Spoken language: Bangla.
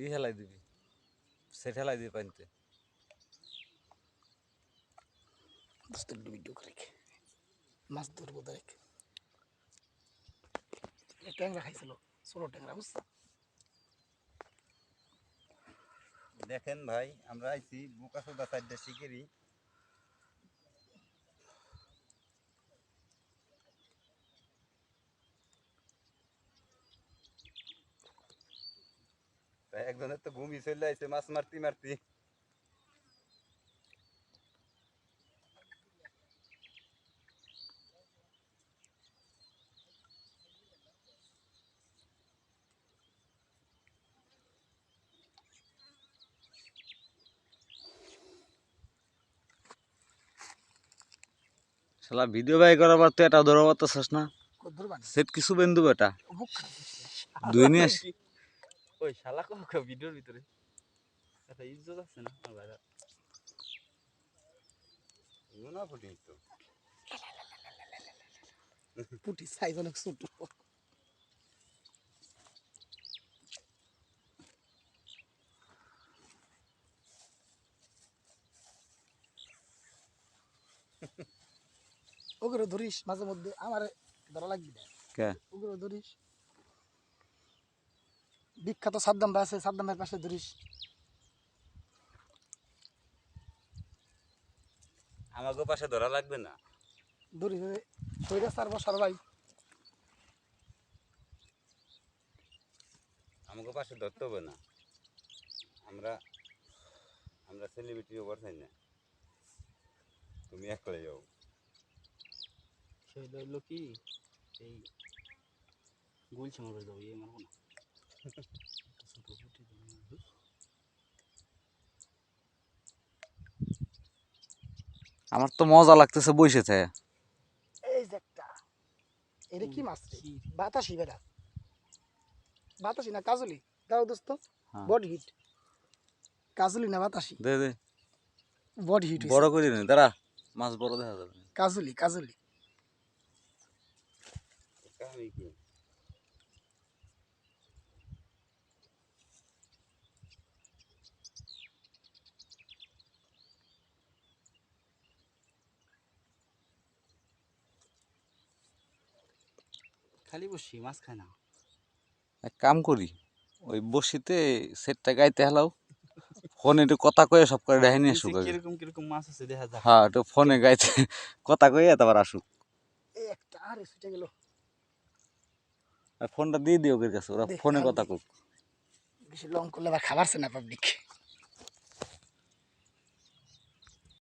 ই হেলাই দিবি, সেট হেলাই দিবি পানিতে। ভিডিও করে মাছ ধরবো দেখ, ট্যাংরা খাইছিল, ছোট ট্যাংরা বুঝছো। দেখেন ভাই, আমরা আইছি বোকাচোদা সাইডে শিকেরি। একজনের তো ঘুমি চলে আইছে মাছ মারতি মারতি। শালা ভিডিও বাই করার পর তো এটা ধরো পারতেছস না, সেট কিছু বেন্দু বেটা দুই নিয়ে আস। ওই শালা কোকা ভিডিওর ভিতরে একটা ইজ্জত আছে না আমার ভাইরা। না ফুটি তো পুটি সাইজ অনেক ছোট। ওগুলো ধরিস মাঝে মধ্যে, আমার ধরা লাগবে না। কে ওগুলো ধরিস, বিখ্যাত সাদ্দাম ভাই আছে, সাদ্দাম ভাইয়ের পাশে ধরিস। আমাকে পাশে ধরা লাগবে না, ধরিস সৈরা সার বসার ভাই। আমাকে পাশে ধরতে হবে না, আমরা আমরা সেলিব্রিটি ওভার চাই না, তুমি একলাই যাও। সেটা হইলো কি এই গুলছে মরে যাবো, এই মারবো না। ছোট ফুটি আমার তো মজা লাগতেছে বসেছে। এই যে একটা, এটা কি মাছ রে? বাতাসি বেটা, বাতাসি না কাজলি, দাও দোস্ত। বডি হিট, কাজলি না বাতাসি, দে দে বডি হিট বড় করি নি, দাঁড়া মাছ বড় দেখা যাবে। কাজলি কাজলি। খালি বসি মাছ খায় না। এক কাম করি, ওই বসিতে সেটটা গাইতে হেলাও, ফোনে একটু কথা কয়ে সব করে দেখে নিয়ে আসুক। কিরকম কিরকম মাছ আছে দেখা যাক। হ্যাঁ একটু ফোনে গাইতে কথা কয়ে তারপর আসুক। এই একটা আরে ছুটে গেল। আর ফোনটা দিয়ে দিও ওদের কাছে, ওরা ফোনে কথা কুক। বেশি লং করলে আবার খাবারছে না পাবলিক।